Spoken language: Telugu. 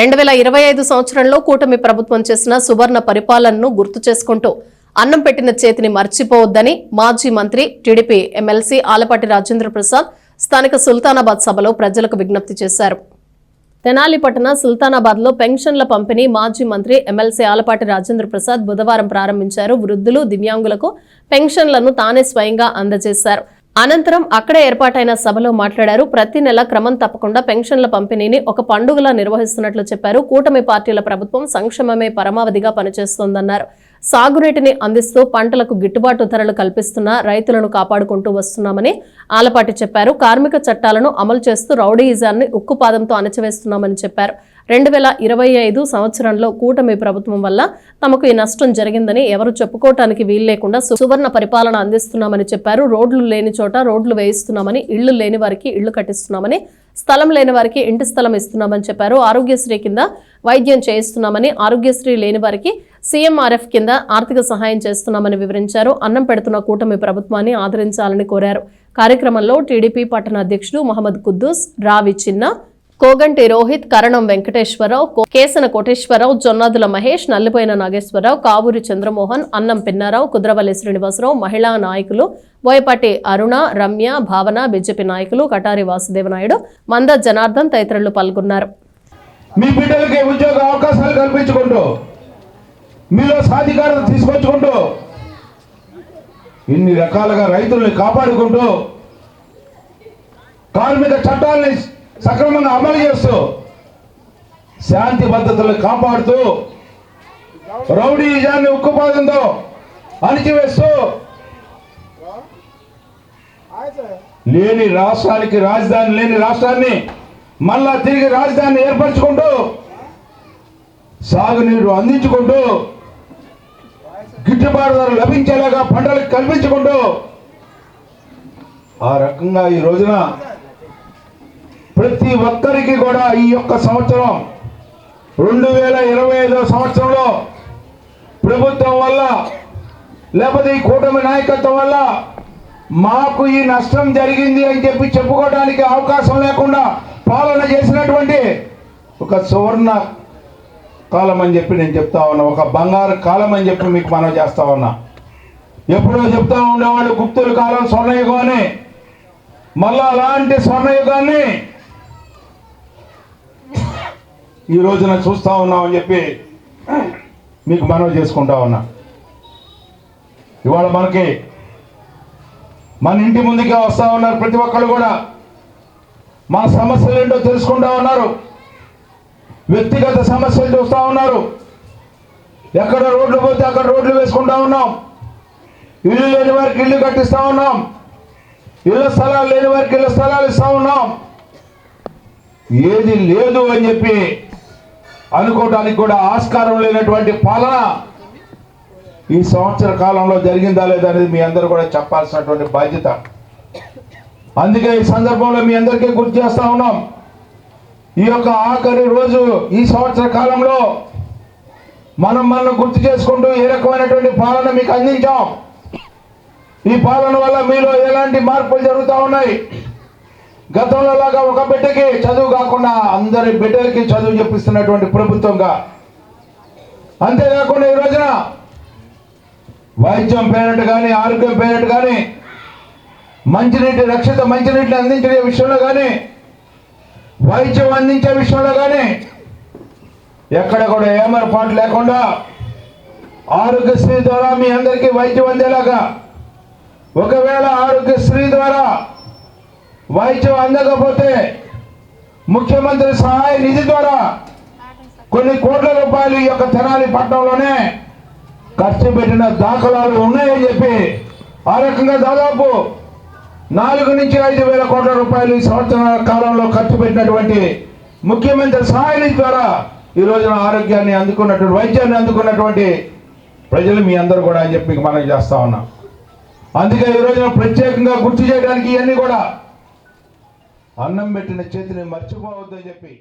2025 సంవత్సరంలో కూటమి ప్రభుత్వం చేసిన సువర్ణ పరిపాలనను గుర్తు చేసుకుంటూ అన్నం పెట్టిన చేతిని మర్చిపోవద్దని మాజీ మంత్రి టీడీపీ ఎమ్మెల్సీ ఆలపాటి రాజేంద్ర ప్రసాద్ స్థానిక సుల్తానాబాద్ సభలో ప్రజలకు విజ్ఞప్తి చేశారు. తెనాలి పట్టణ సుల్తానాబాద్ లో పెన్షన్ల పంపిణీ మాజీ మంత్రి ఎమ్మెల్సీ ఆలపాటి రాజేంద్ర ప్రసాద్ బుధవారం ప్రారంభించారు. వృద్ధులు, దివ్యాంగులకు పెన్షన్లను తానే స్వయంగా అందజేశారు. అనంతరం అక్కడే ఏర్పాటైన సభలో మాట్లాడారు. ప్రతి నెల క్రమం తప్పకుండా పెన్షన్ల పంపిణీని ఒక పండుగలా నిర్వహిస్తున్నట్లు చెప్పారు. కూటమి పార్టీల ప్రభుత్వం సంక్షేమమే పరమావధిగా పనిచేస్తోందన్నారు. సాగునీటిని అందిస్తూ పంటలకు గిట్టుబాటు ధరలు కల్పిస్తున్న రైతులను కాపాడుకుంటూ వస్తున్నామని ఆలపాటి చెప్పారు. కార్మిక చట్టాలను అమలు చేస్తూ రౌడీయిజాన్ని ఉక్కుపాదంతో అణచివేస్తున్నామని చెప్పారు. 2025 సంవత్సరంలో కూటమి ప్రభుత్వం వల్ల తమకు ఈ నష్టం జరిగిందని ఎవరు చెప్పుకోవటానికి వీలు లేకుండా సువర్ణ పరిపాలన అందిస్తున్నామని చెప్పారు. రోడ్లు లేని చోట రోడ్లు వేయిస్తున్నామని, ఇళ్లు లేని వారికి ఇళ్లు కట్టిస్తున్నామని, స్థలం లేని వారికి ఇంటి స్థలం ఇస్తున్నామని చెప్పారు. ఆరోగ్యశ్రీ కింద వైద్యం చేయిస్తున్నామని, ఆరోగ్యశ్రీ లేని వారికి సీఎంఆర్ఎఫ్ కింద ఆర్థిక సహాయం చేస్తున్నామని వివరించారు. అన్నం పెడుతున్న కూటమి ప్రభుత్వాన్ని ఆదరించాలని కోరారు. కార్యక్రమంలో టీడీపీ పట్టణ అధ్యక్షుడు మహమ్మద్ కుద్దూస్, రావి చిన్న, కోగంటి రోహిత్, కరణం వెంకటేశ్వరరావు, కేసన కోటేశ్వరరావు, జొన్నాదుల మహేష్, నల్లిపోయిన నాగేశ్వరరావు, కావూరి చంద్రమోహన్, అన్నం పిన్నారావు, కుద్రవల్లి శ్రీనివాసరావు, మహిళా నాయకులు బోయపాటి అరుణ, రమ్య, భావన, బీజేపీ నాయకులు కటారి వాసుదేవనాయుడు, మంద జనార్దన్ తదితరులు పాల్గొన్నారు. మీ బిడ్డలకి ఉద్యోగ అవకాశాలు కల్పించుకుంటూ, మీలో సాధికారత తీసుకొచ్చుకుంటూ, ఇన్ని రకాలుగా రైతుల్ని కాపాడుకుంటూ, కార్మిక చట్టాలని సక్రమంగా అమలు చేస్తూ, శాంతి భద్రతలు కాపాడుతూ, రౌడీయిజాన్ని ఉక్కుపాదంతో అణిచివేస్తూ, లేని రాష్ట్రానికి రాజధాని లేని రాష్ట్రాన్ని మళ్ళా తిరిగి రాజధానిని ఏర్పరచుకుంటూ, సాగునీరు అందించుకుంటూ, గిట్టుబాటు ధర లభించేలాగా పంటలకు కల్పించుకుంటూ, ఆ రకంగా ఈ రోజున ప్రతి ఒక్కరికి కూడా ఈ యొక్క సంవత్సరం 2025 సంవత్సరంలో ప్రభుత్వం వల్ల లేకపోతే ఈ కూటమి నాయకత్వం వల్ల మాకు ఈ నష్టం జరిగింది అని చెప్పి చెప్పుకోవడానికి అవకాశం లేకుండా పాలన చేసినటువంటి ఒక సువర్ణ కాలం అని చెప్పి నేను చెప్తా ఉన్నా, ఒక బంగారు కాలం అని చెప్పి మీకు మనం చేస్తా ఉన్నా. ఎప్పుడో చెప్తా ఉండేవాళ్ళు గుప్తుల కాలం స్వర్ణయుగం అని. మళ్ళా అలాంటి స్వర్ణయుగాన్ని ఈ రోజున చూస్తా ఉన్నామని చెప్పి మీకు మనవి చేసుకుంటా ఉన్నా. ఇవాళ మనకి మన ఇంటి ముందుకే వస్తూ ఉన్నారు ప్రతి ఒక్కళ్ళు కూడా. మన సమస్యలు ఏంటో తెలుసుకుంటా ఉన్నారు. వ్యక్తిగత సమస్యలు చూస్తూ ఉన్నారు. ఎక్కడ రోడ్లు పోతే అక్కడ రోడ్లు వేసుకుంటా ఉన్నాం. ఇల్లు లేని వారికి ఇల్లు కట్టిస్తూ ఉన్నాం. ఇళ్ళ స్థలాలు లేని వారికి ఇళ్ళ స్థలాలు ఇస్తూ ఉన్నాం. ఏది లేదు అని చెప్పి అనుకోవడానికి కూడా ఆస్కారం లేనటువంటి పాలన ఈ సంవత్సర కాలంలో జరిగిందా లేదా అనేది మీ అందరూ కూడా చెప్పాల్సినటువంటి బాధ్యత. అందుకే ఈ సందర్భంలో మీ అందరికీ గుర్తు చేస్తా ఉన్నాం. ఈ యొక్క ఆఖరి రోజు ఈ సంవత్సర కాలంలో మనం గుర్తు చేసుకుంటూ ఏ రకమైనటువంటి పాలన మీకు అందించాం. ఈ పాలన వల్ల మీలో ఎలాంటి మార్పులు జరుగుతూ ఉన్నాయి. గతంలో లాగా ఒక బిడ్డకి చదువు కాకుండా అందరి బిడ్డలకి చదువు చెప్పిస్తున్నటువంటి ప్రభుత్వంగా, అంతేకాకుండా ఈ రోజున వైద్యం పేరెంట్ కానీ, ఆరోగ్యం పేరెంట్ కానీ, మంచినీటి రక్షిత మంచినీటిని అందించే విషయంలో కానీ, వైద్యం అందించే విషయంలో కానీ ఎక్కడ కూడా ఏమరపాటు లేకుండా ఆరోగ్యశ్రీ ద్వారా మీ అందరికీ వైద్యం అందేలాగా, ఒకవేళ ఆరోగ్యశ్రీ ద్వారా వైద్యం అందకపోతే ముఖ్యమంత్రి సహాయ నిధి ద్వారా కొన్ని కోట్ల రూపాయలు ఈ యొక్క తెనాలి పట్టణంలోనే ఖర్చు పెట్టిన దాఖలాలు ఉన్నాయని చెప్పి ఆ రకంగా దాదాపు 4 నుంచి 5 వేల కోట్ల రూపాయలు ఈ సంవత్సరాల కాలంలో ఖర్చు పెట్టినటువంటి ముఖ్యమంత్రి సహాయ నిధి ద్వారా ఈ రోజున ఆరోగ్యాన్ని అందుకున్నటువంటి, వైద్యాన్ని అందుకున్నటువంటి ప్రజలు మీ అందరూ కూడా అని చెప్పి మనం చేస్తా ఉన్నాం. అందుకే ఈ రోజున ప్రత్యేకంగా గుర్తు చేయడానికి ఇవన్నీ కూడా అన్నం పెట్టిన చేతిని మర్చిపోవద్దని చెప్పి